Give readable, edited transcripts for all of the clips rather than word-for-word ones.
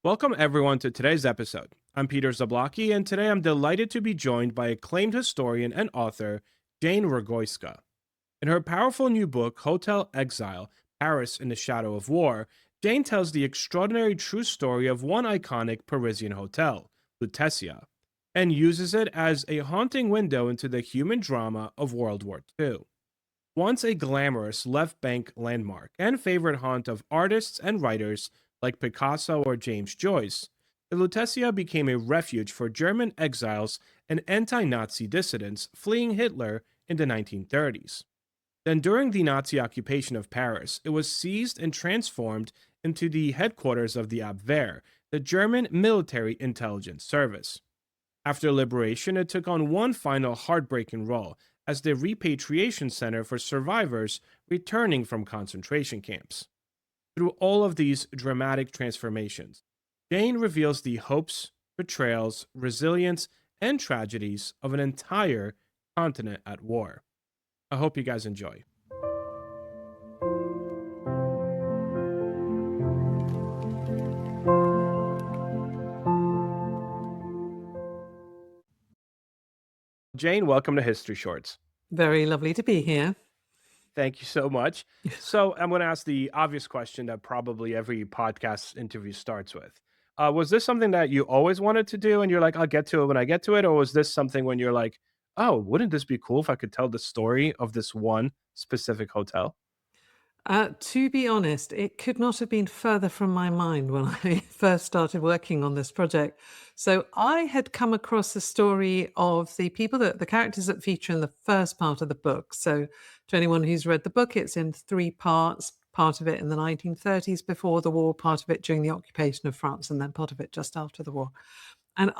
Welcome, everyone, to today's episode. I'm Peter Zablocki, and today I'm delighted to be joined by acclaimed historian and author Jane Rogoyska. In her powerful new book, Hotel Exile Paris in the Shadow of War, Jane tells the extraordinary true story of one iconic Parisian hotel, Lutetia, and uses it as a haunting window into the human drama of World War II. Once a glamorous left bank landmark and favorite haunt of artists and writers like Picasso or James Joyce, the Lutetia became a refuge for German exiles and anti Nazi dissidents fleeing Hitler in the 1930s. Then, during the Nazi occupation of Paris, it was seized and transformed into the headquarters of the Abwehr, the German military intelligence service. After liberation, it took on one final heartbreaking role as the repatriation center for survivors returning from concentration camps. Through all of these dramatic transformations, Jane reveals the hopes, betrayals, resilience, and tragedies of an entire continent at war. I hope you guys enjoy. Jane, welcome to History Shorts. Very lovely to be here. Thank you so much. So, I'm going to ask the obvious question that probably every podcast interview starts with. Was this something that you always wanted to do and you're like, I'll get to it when I get to it? Or was this something when you're like, oh, wouldn't this be cool if I could tell the story of this one specific hotel? To be honest, it could not have been further from my mind when I first started working on this project. So I had come across the story of the people the characters that feature in the first part of the book. So to anyone who's read the book, it's in three parts. Part of it in the 1930s before the war, part of it during the occupation of France, and then part of it just after the war. And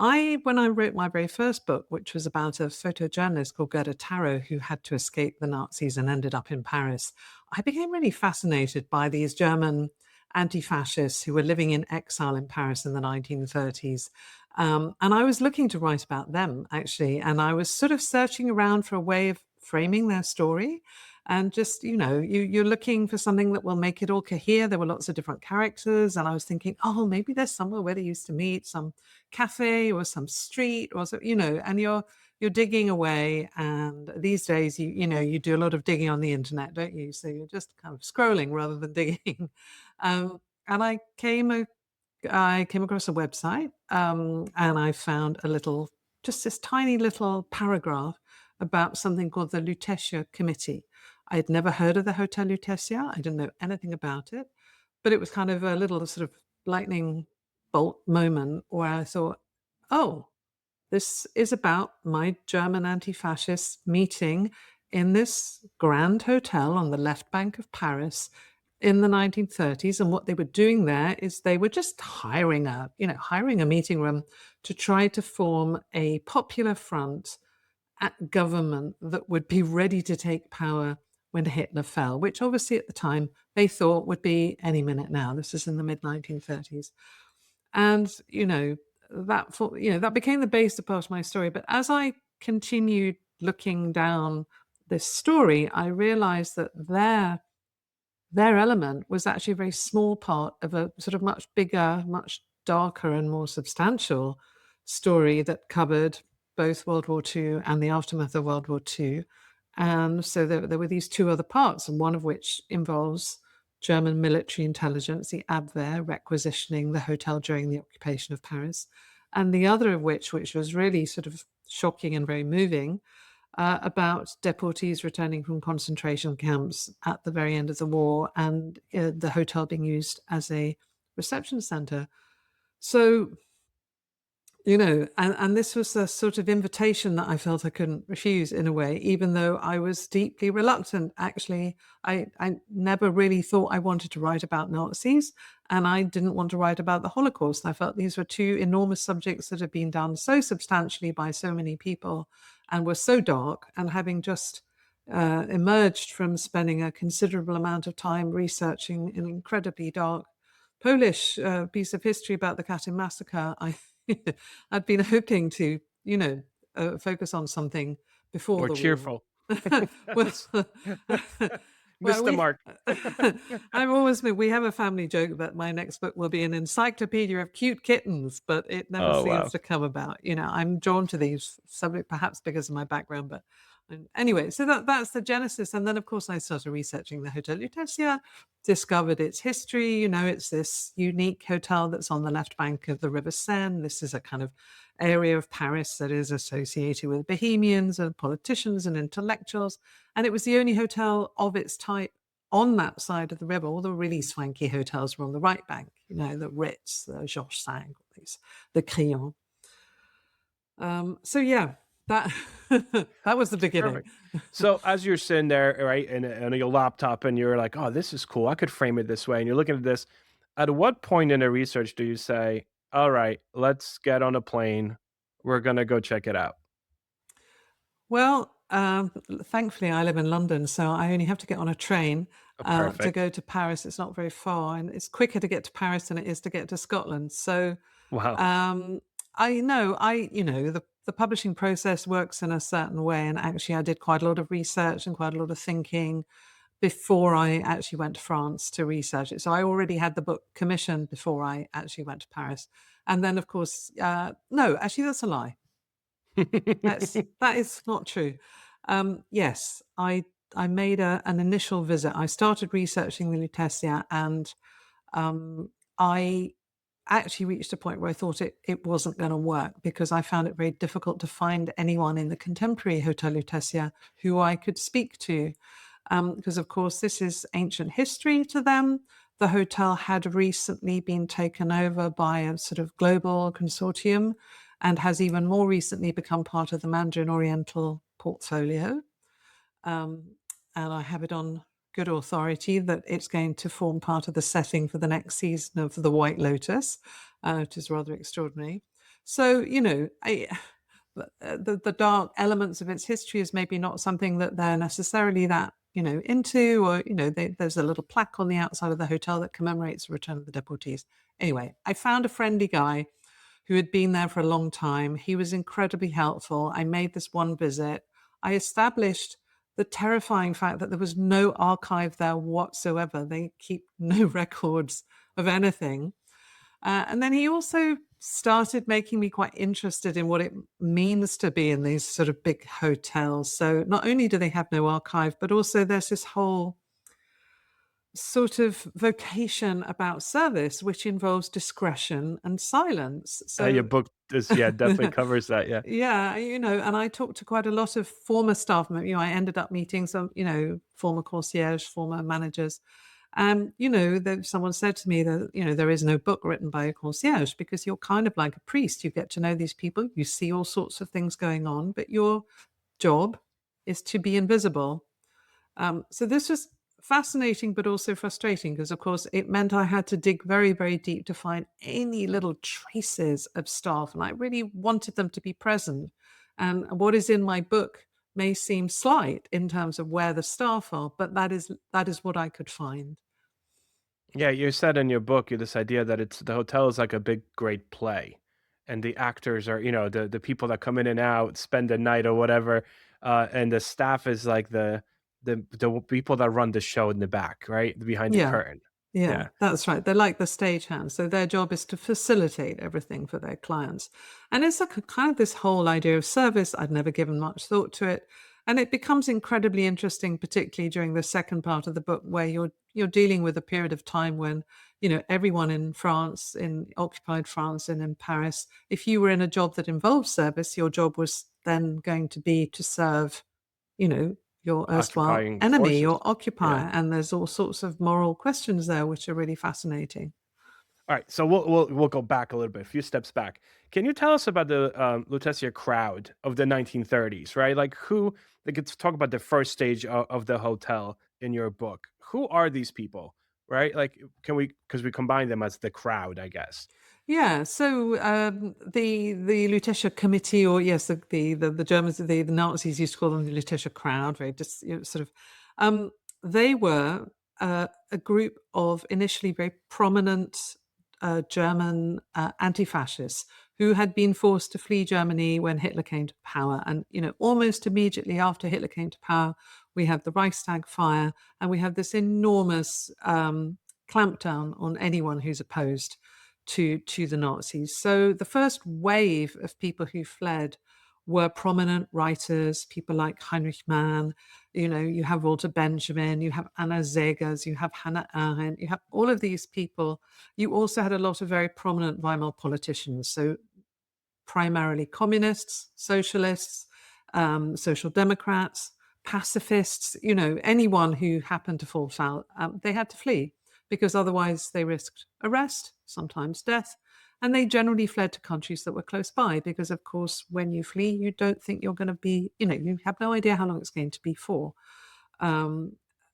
when I wrote my very first book, which was about a photojournalist called Gerda Taro who had to escape the Nazis and ended up in Paris, I became really fascinated by these German anti-fascists who were living in exile in Paris in the 1930s. And I was looking to write about them, actually. And I was sort of searching around for a way of framing their story. And just, you're looking for something that will make it all cohere. There were lots of different characters. And I was thinking, oh, maybe there's somewhere where they used to meet, some cafe or some street or so, and you're digging away. And these days, you do a lot of digging on the internet, don't you? So you're just kind of scrolling rather than digging. And I came across a website, and I found just this tiny little paragraph about something called the Lutetia Committee. I had never heard of the Hôtel Lutetia. I didn't know anything about it, but it was kind of a little sort of lightning bolt moment where I thought, oh, this is about my German anti-fascists meeting in this grand hotel on the left bank of Paris in the 1930s. And what they were doing there is they were just hiring a meeting room to try to form a popular front at government that would be ready to take power when Hitler fell, which obviously at the time they thought would be any minute now. This is in the mid 1930s. And, that became the base of part of my story. But as I continued looking down this story, I realized that their element was actually a very small part of a sort of much bigger, much darker and more substantial story that covered both World War II and the aftermath of World War II. And so there were these two other parts, and one of which involves German military intelligence, the Abwehr, requisitioning the hotel during the occupation of Paris, and the other of which was really sort of shocking and very moving, about deportees returning from concentration camps at the very end of the war, and the hotel being used as a reception center. So, and this was a sort of invitation that I felt I couldn't refuse in a way, even though I was deeply reluctant. Actually, I never really thought I wanted to write about Nazis, and I didn't want to write about the Holocaust. I felt these were two enormous subjects that had been done so substantially by so many people and were so dark. And having just emerged from spending a considerable amount of time researching an incredibly dark Polish piece of history about the Katyn massacre, I'd been hoping to, focus on something before More the war. cheerful. Well, Well, Missed the mark. I've always been, we have a family joke that my next book will be an encyclopedia of cute kittens, but it never Oh, seems wow. to come about. I'm drawn to these subjects, perhaps because of my background, but anyway, so that's the genesis. And then, of course, I started researching the Hotel Lutetia, discovered its history. It's this unique hotel that's on the left bank of the River Seine. This is a kind of area of Paris that is associated with bohemians and politicians and intellectuals. And it was the only hotel of its type on that side of the river. All the really swanky hotels were on the right bank, the Ritz, the Georges V, these, the Crillon. So yeah, that that was the beginning. Perfect. So as you're sitting there, right, and your laptop, and you're like, "Oh, this is cool. I could frame it this way." And you're looking at this. At what point in the research do you say, "All right, let's get on a plane. We're gonna go check it out." Well, thankfully, I live in London, so I only have to get on a train Oh, to perfect. go to Paris. It's not very far, and it's quicker to get to Paris than it is to get to Scotland. So Wow. um, the publishing process works in a certain way, and actually, I did quite a lot of research and quite a lot of thinking before I actually went to France to research it. So I already had the book commissioned before I actually went to Paris, and then, of course, no, actually, that's a lie. That is not true. Yes, I made an initial visit. I started researching the Lutetia, and I actually reached a point where I thought it wasn't going to work because I found it very difficult to find anyone in the contemporary Hotel Lutetia who I could speak to. Because, of course, this is ancient history to them. The hotel had recently been taken over by a sort of global consortium and has even more recently become part of the Mandarin Oriental portfolio. Um, and I have it on good authority that it's going to form part of the setting for the next season of The White Lotus, which is rather extraordinary. So, the dark elements of its history is maybe not something that they're necessarily that into, or there's a little plaque on the outside of the hotel that commemorates the return of the deportees. Anyway, I found a friendly guy who had been there for a long time. He was incredibly helpful. I made this one visit. I established the terrifying fact that there was no archive there whatsoever. They keep no records of anything. And then he also started making me quite interested in what it means to be in these sort of big hotels. So not only do they have no archive, but also there's this whole sort of vocation about service, which involves discretion and silence. Your So book is, yeah, definitely covers that. Yeah. yeah, and I talked to quite a lot of former staff. I ended up meeting some, former concierge, former managers. And, someone said to me that, there is no book written by a concierge because you're kind of like a priest. You get to know these people, you see all sorts of things going on, but your job is to be invisible. So this was fascinating, but also frustrating because, of course, it meant I had to dig very, very deep to find any little traces of staff, and I really wanted them to be present. And what is in my book may seem slight in terms of where the staff are, but that is what I could find. Yeah, you said in your book this idea that it's the hotel is like a big great play, and the actors are, the people that come in and out, spend the night or whatever, and the staff is like the people that run the show in the back, right behind the Yeah. curtain. Yeah, Yeah. that's right. They're like the stagehands. So their job is to facilitate everything for their clients. And it's like a kind of this whole idea of service. I'd never given much thought to it. And it becomes incredibly interesting, particularly during the second part of the book, where you're dealing with a period of time when, everyone in France, in occupied France and in Paris, if you were in a job that involved service, your job was then going to be to serve your erstwhile Occupying enemy, forces. your Yeah. occupier, and there's all sorts of moral questions there which are really fascinating. All right, so we'll go back a little bit, a few steps back. Can you tell us about the Lutetia crowd of the 1930s, right? Like who? Like, let's talk about the first stage of the hotel in your book. Who are these people, right? Like, can we, because we combine them as the crowd, I guess. Yeah, so the Lutetia committee, or yes, the Germans, the Nazis used to call them the Lutetia crowd, very just sort of. They were a group of initially very prominent German anti-fascists who had been forced to flee Germany when Hitler came to power. And, almost immediately after Hitler came to power, we have the Reichstag fire, and we have this enormous clampdown on anyone who's opposed to the Nazis. So the first wave of people who fled were prominent writers, people like Heinrich Mann. You have Walter Benjamin, you have Anna Zegers, you have Hannah Arendt, you have all of these people. You also had a lot of very prominent Weimar politicians. So primarily communists, socialists, social democrats, pacifists, anyone who happened to fall foul, they had to flee because otherwise they risked arrest, sometimes death. And they generally fled to countries that were close by because, of course, when you flee, you don't think you're going to be, you have no idea how long it's going to be for. Um,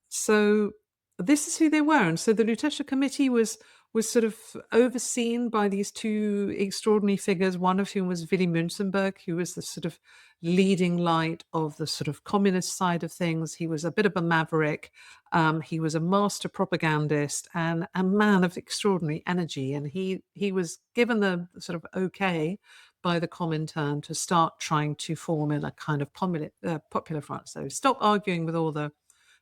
so this is who they were. And so the Lutetia Committee was sort of overseen by these two extraordinary figures, one of whom was Willy Münzenberg, who was the sort of leading light of the sort of communist side of things. He was a bit of a maverick. He was a master propagandist and a man of extraordinary energy. And he was given the sort of okay by the Comintern to start trying to form in a kind of popular front. So stop arguing with all the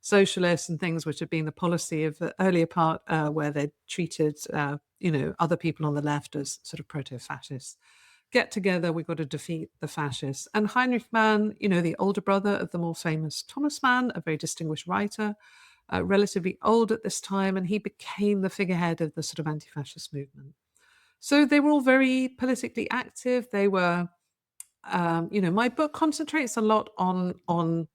socialists and things which had been the policy of the earlier part, where they treated, other people on the left as sort of proto-fascists. Get together, we've got to defeat the fascists. And Heinrich Mann, the older brother of the more famous Thomas Mann, a very distinguished writer, relatively old at this time, and he became the figurehead of the sort of anti-fascist movement. So they were all very politically active. They were, my book concentrates a lot on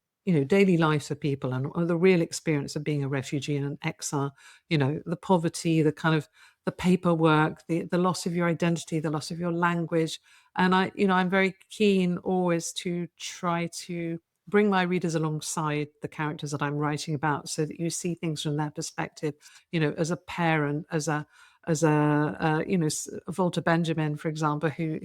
daily lives of people and the real experience of being a refugee and an exile. The poverty, the kind of the paperwork, the loss of your identity, the loss of your language. And I'm very keen always to try to bring my readers alongside the characters that I'm writing about, so that you see things from their perspective. As a parent, as Walter Benjamin, for example, who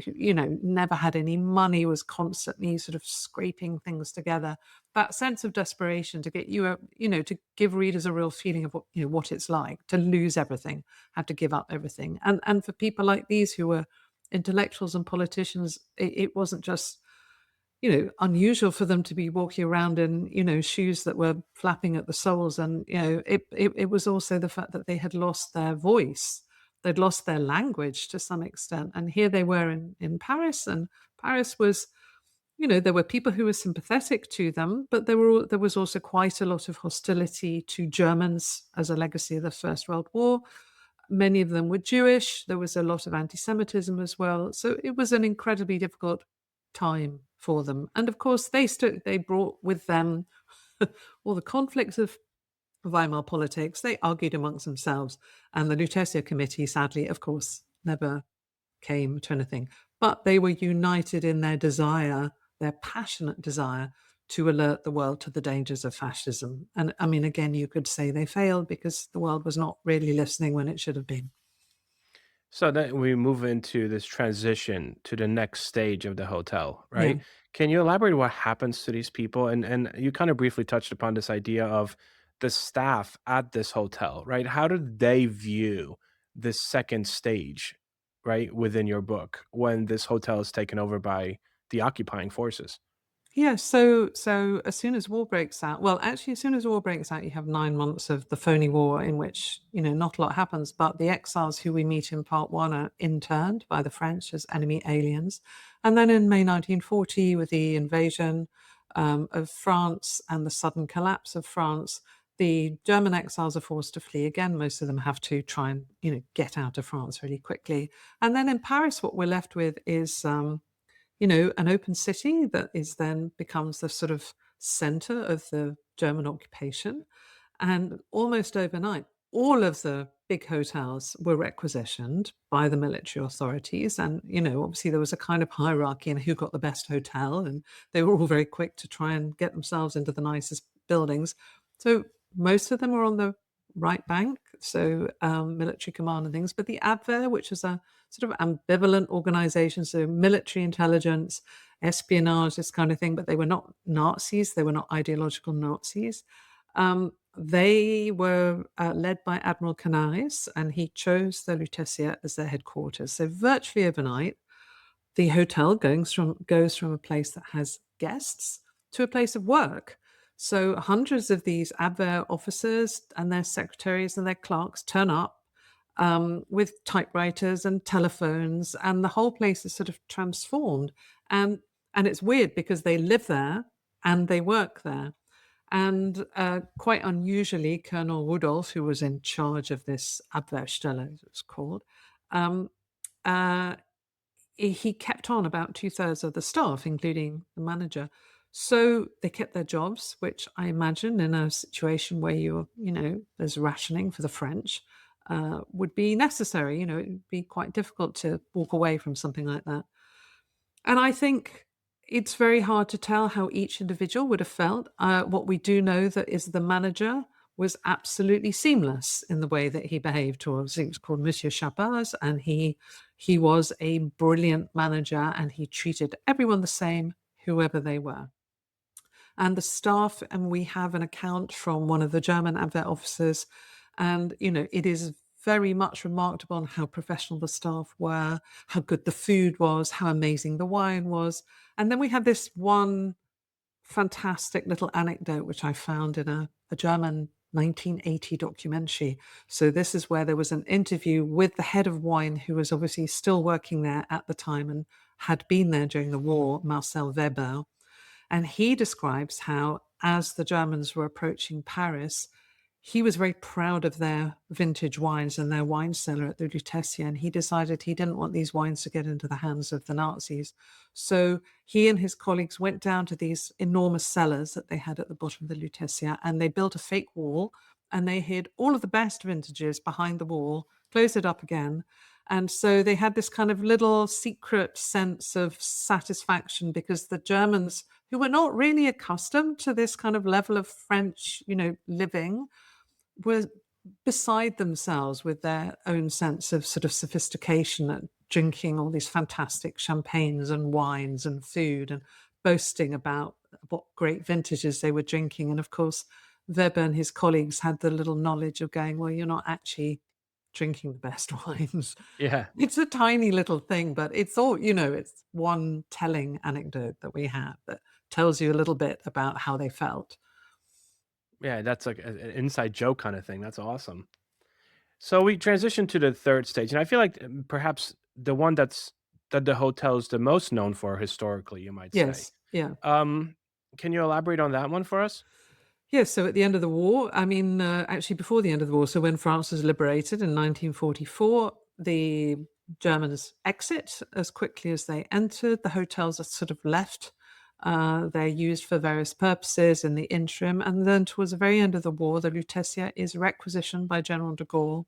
never had any money, was constantly sort of scraping things together. That sense of desperation to get to give readers a real feeling of what it's like to lose everything, have to give up everything. And for people like these who were intellectuals and politicians, it wasn't just unusual for them to be walking around in, shoes that were flapping at the soles. And, it was also the fact that they had lost their voice. They'd lost their language to some extent. And here they were in Paris, and Paris was, there were people who were sympathetic to them, but there was also quite a lot of hostility to Germans as a legacy of the First World War. Many of them were Jewish. There was a lot of anti-Semitism as well. So it was an incredibly difficult time for them. And of course, they brought with them all the conflicts of Weimar politics. They argued amongst themselves. And the Lutetia Committee, sadly, of course, never came to anything. But they were united in their desire, their passionate desire, to alert the world to the dangers of fascism. And I mean, again, you could say they failed because the world was not really listening when it should have been. So then we move into this transition to the next stage of the hotel, Yeah. right? Can you elaborate what happens to these people? And you kind of briefly touched upon this idea of the staff at this hotel, right? How do they view this second stage, right, within your book when this hotel is taken over by the occupying forces? Yeah, so as soon as war breaks out, well, actually, as soon as war breaks out, you have 9 months of the phony war in which not a lot happens. But the exiles who we meet in part one are interned by the French as enemy aliens, and then in May 1940, with the invasion of France and the sudden collapse of France, the German exiles are forced to flee again. Most of them have to try and get out of France really quickly, and then in Paris, what we're left with is an open city that is then becomes the sort of center of the German occupation. And almost overnight, all of the big hotels were requisitioned by the military authorities. And, obviously there was a kind of hierarchy in who got the best hotel. And they were all very quick to try and get themselves into the nicest buildings. So most of them were on the right bank, so military command and things. But the Abwehr, which is a sort of ambivalent organization, so military intelligence, espionage, this kind of thing, but they were not Nazis, they were not ideological Nazis. They were led by Admiral Canaris, and he chose the Lutetia as their headquarters. So virtually overnight, the hotel goes from a place that has guests to a place of work. So hundreds of these Abwehr officers and their secretaries and their clerks turn up with typewriters and telephones, and the whole place is sort of transformed. And and it's weird because they live there and they work there. And quite unusually, Colonel Rudolph, who was in charge of this Abwehrstelle, as it was called, um, uh, he kept on about two-thirds of the staff, including the manager. So they kept their jobs, which I imagine in a situation where there's rationing for the French, would be necessary. It would be quite difficult to walk away from something like that. And I think it's very hard to tell how each individual would have felt. What we do know that is the manager was absolutely seamless in the way that he behaved towards. He was called Monsieur Chabaz, and he was a brilliant manager, and he treated everyone the same, whoever they were. And the staff, and we have an account from one of the German Abwehr officers, and it is very much remarked upon how professional the staff were, how good the food was, how amazing the wine was. And then we have this one fantastic little anecdote which I found in a German 1980 documentary. So this is where there was an interview with the head of wine, who was obviously still working there at the time and had been there during the war, Marcel Weber. And he describes how, as the Germans were approaching Paris, he was very proud of their vintage wines and their wine cellar at the Lutetia, and he decided he didn't want these wines to get into the hands of the Nazis. So he and his colleagues went down to these enormous cellars that they had at the bottom of the Lutetia, and they built a fake wall, and they hid all of the best vintages behind the wall, closed it up again. And so they had this kind of little secret sense of satisfaction, because the Germans, who were not really accustomed to this kind of level of French, living, were beside themselves with their own sense of sort of sophistication at drinking all these fantastic champagnes and wines and food, and boasting about what great vintages they were drinking. And of course, Weber and his colleagues had the little knowledge of going, well, you're not actually drinking the best wines. Yeah. It's a tiny little thing, but it's all, it's one telling anecdote that we have that tells you a little bit about how they felt. Yeah, that's like an inside joke kind of thing. That's awesome. So we transition to the third stage, and I feel like perhaps the one that the hotel is the most known for historically, you might say. Yes. Yeah. Um, can you elaborate on that one for us? Yes, so at the end of the war, I mean, actually before the end of the war, so when France was liberated in 1944, the Germans exit as quickly as they entered. The hotels are sort of left. They're used for various purposes in the interim. And then towards the very end of the war, the Lutetia is requisitioned by General de Gaulle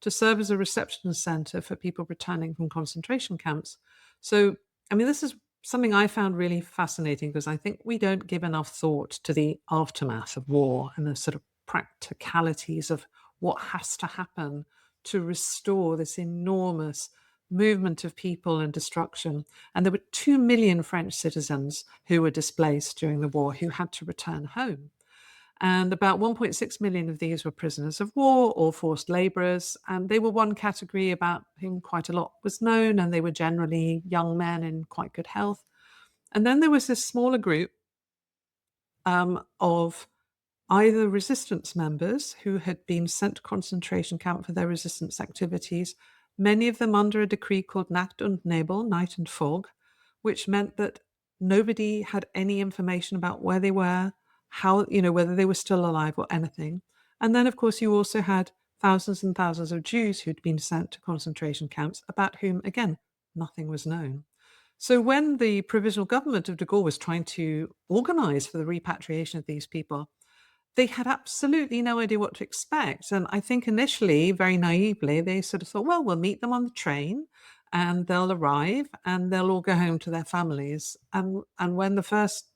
to serve as a reception center for people returning from concentration camps. So, I mean, this is something I found really fascinating, because I think we don't give enough thought to the aftermath of war and the sort of practicalities of what has to happen to restore this enormous movement of people and destruction. And there were 2 million French citizens who were displaced during the war, who had to return home. And about 1.6 million of these were prisoners of war or forced laborers. And they were one category about whom quite a lot was known, and they were generally young men in quite good health. And then there was this smaller group of either resistance members who had been sent to concentration camp for their resistance activities, many of them under a decree called Nacht und Nebel, night and fog, which meant that nobody had any information about where they were, how, whether they were still alive or anything. And then, of course, you also had thousands and thousands of Jews who'd been sent to concentration camps, about whom, again, nothing was known. So when the provisional government of de Gaulle was trying to organize for the repatriation of these people, they had absolutely no idea what to expect. And I think initially, very naively, they sort of thought, well, we'll meet them on the train and they'll arrive and they'll all go home to their families. And when the first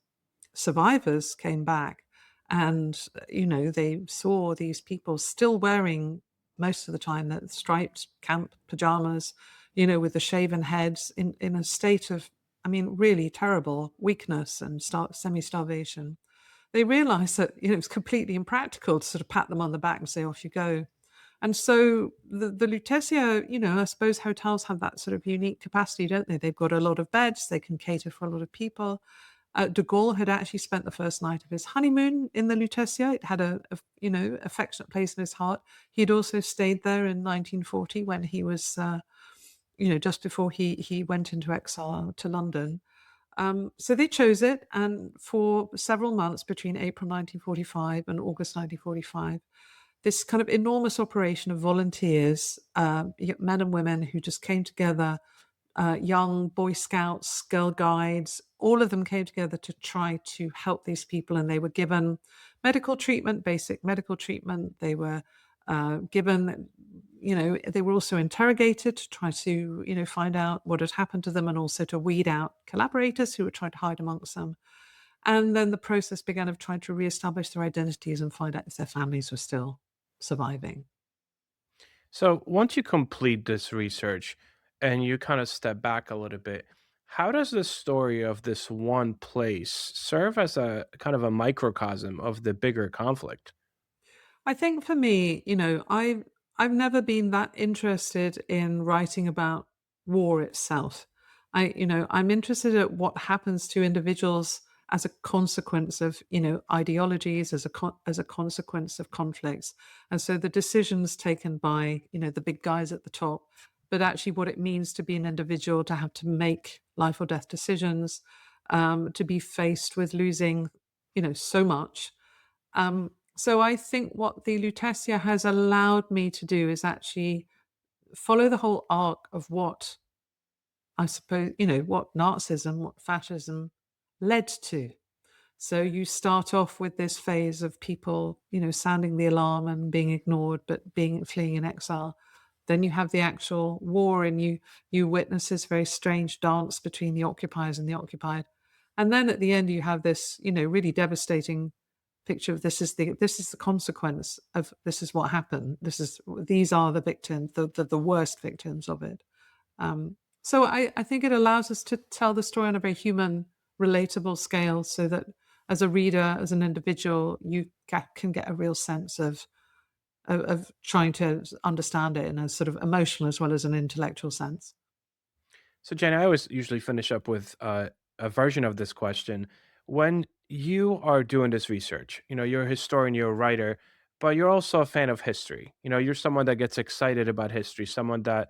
survivors came back, and they saw these people still wearing, most of the time, the striped camp pajamas, with the shaven heads, in a state of, I mean, really terrible weakness and semi-starvation, they realized that it was completely impractical to sort of pat them on the back and say, off you go. And so the Lutetia, I suppose hotels have that sort of unique capacity, don't they? They've got a lot of beds, they can cater for a lot of people. De Gaulle had actually spent the first night of his honeymoon in the Lutetia. It had a affectionate place in his heart. He'd also stayed there in 1940 when he was, just before he went into exile to London. So they chose it, and for several months between April 1945 and August 1945, this kind of enormous operation of volunteers, men and women who just came together, young Boy Scouts, Girl Guides, all of them came together to try to help these people. And they were given medical treatment, basic medical treatment. They were given, they were also interrogated to try to, find out what had happened to them and also to weed out collaborators who were trying to hide amongst them. And then the process began of trying to reestablish their identities and find out if their families were still surviving. So once you complete this research and you kind of step back a little bit, how does the story of this one place serve as a kind of a microcosm of the bigger conflict? I think for me, I've never been that interested in writing about war itself. I'm interested at what happens to individuals as a consequence of, ideologies, as a consequence of conflicts. And so the decisions taken by, the big guys at the top, but actually what it means to be an individual, to have to make life or death decisions, to be faced with losing, so much. So I think what the Lutetia has allowed me to do is actually follow the whole arc of what I suppose, what Nazism, what fascism led to. So you start off with this phase of people, sounding the alarm and being ignored, but being fleeing in exile. Then you have the actual war, and you witness this very strange dance between the occupiers and the occupied. And then at the end, you have this, really devastating picture of this is the consequence of this is what happened. These are the victims, the worst victims of it. So I think it allows us to tell the story on a very human, relatable scale, so that as a reader, as an individual, can get a real sense of trying to understand it in a sort of emotional as well as an intellectual sense. So, Jen, I always usually finish up with a version of this question. When you are doing this research, you're a historian, you're a writer, but you're also a fan of history. You're someone that gets excited about history, someone that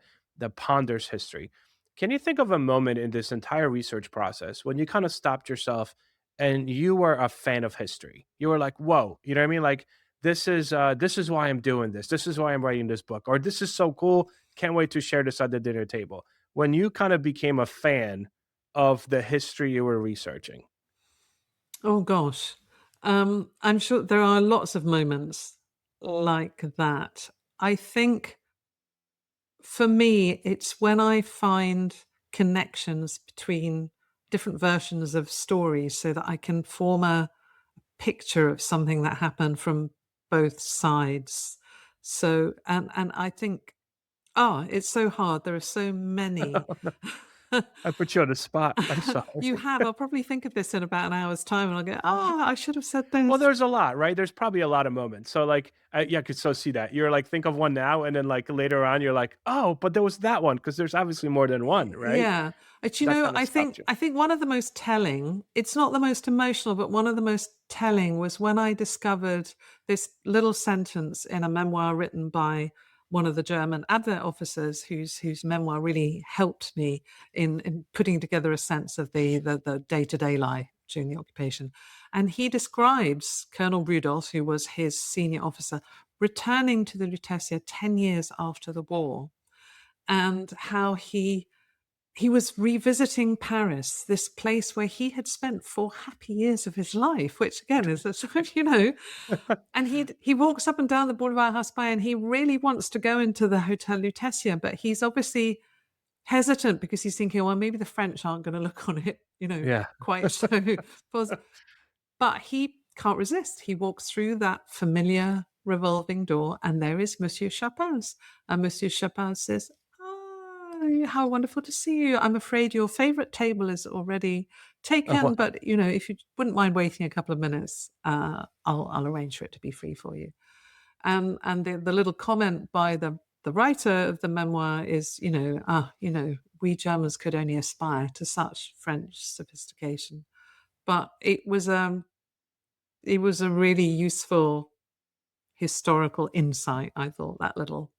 ponders history. Can you think of a moment in this entire research process when you kind of stopped yourself and you were a fan of history? You were like, "Whoa," you know what I mean? Like, this is why I'm doing this. This is why I'm writing this book, or this is so cool. Can't wait to share this at the dinner table when you kind of became a fan of the history you were researching? Oh gosh. I'm sure there are lots of moments like that. I think for me, it's when I find connections between different versions of stories so that I can form a picture of something that happened from both sides. So, and I think, it's so hard. There are so many. I put you on the spot. I'm sorry. You have. I'll probably think of this in about an hour's time and I'll go, I should have said Well, this. there's a lot, right? There's probably a lot of moments. So, like, yeah, I could so see that. You're like, think of one now, and then like later on, you're like, oh, but there was that one because there's obviously more than one, right? Yeah. But That kind of I stopped think you. I think one of the most telling, it's not the most emotional, but one of the most telling was when I discovered this little sentence in a memoir written by one of the German Abwehr officers whose memoir really helped me in putting together a sense of the day-to-day life during the occupation. And he describes Colonel Rudolph, who was his senior officer, returning to the Lutetia 10 years after the war, and how he was revisiting Paris, this place where he had spent 4 happy years of his life, which again is a sort of, and he walks up and down the Boulevard Haussmann, and he really wants to go into the Hôtel Lutetia, but he's obviously hesitant because he's thinking, "Well, maybe the French aren't gonna look on it, Yeah. quite so posi." But he can't resist. He walks through that familiar revolving door, and there is Monsieur Chapin's. And Monsieur Chapin says, "Ah, how wonderful to see you. I'm afraid your favorite table is already Oh, taken, wow. but if you wouldn't mind waiting a couple of minutes, I'll arrange for it to be free for you." And the little comment by the writer of the memoir is, we Germans could only aspire to such French sophistication. But it was a really useful historical insight, I thought, that little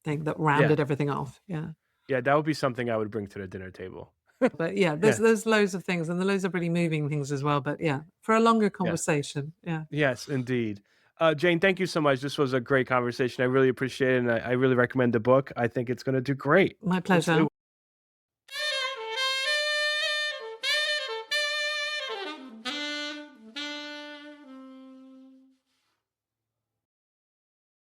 thing that Yeah. rounded everything off. Yeah. Yeah, that would be something I would bring to the dinner table. But yeah, Yeah. there's loads of things, and there's loads of really moving things as well. But yeah, for a longer Yeah. conversation. Yeah. Yes, indeed. Jane, thank you so much. This was a great conversation. I really appreciate it, and I really recommend the book. I think it's going to do great. My It's- pleasure. it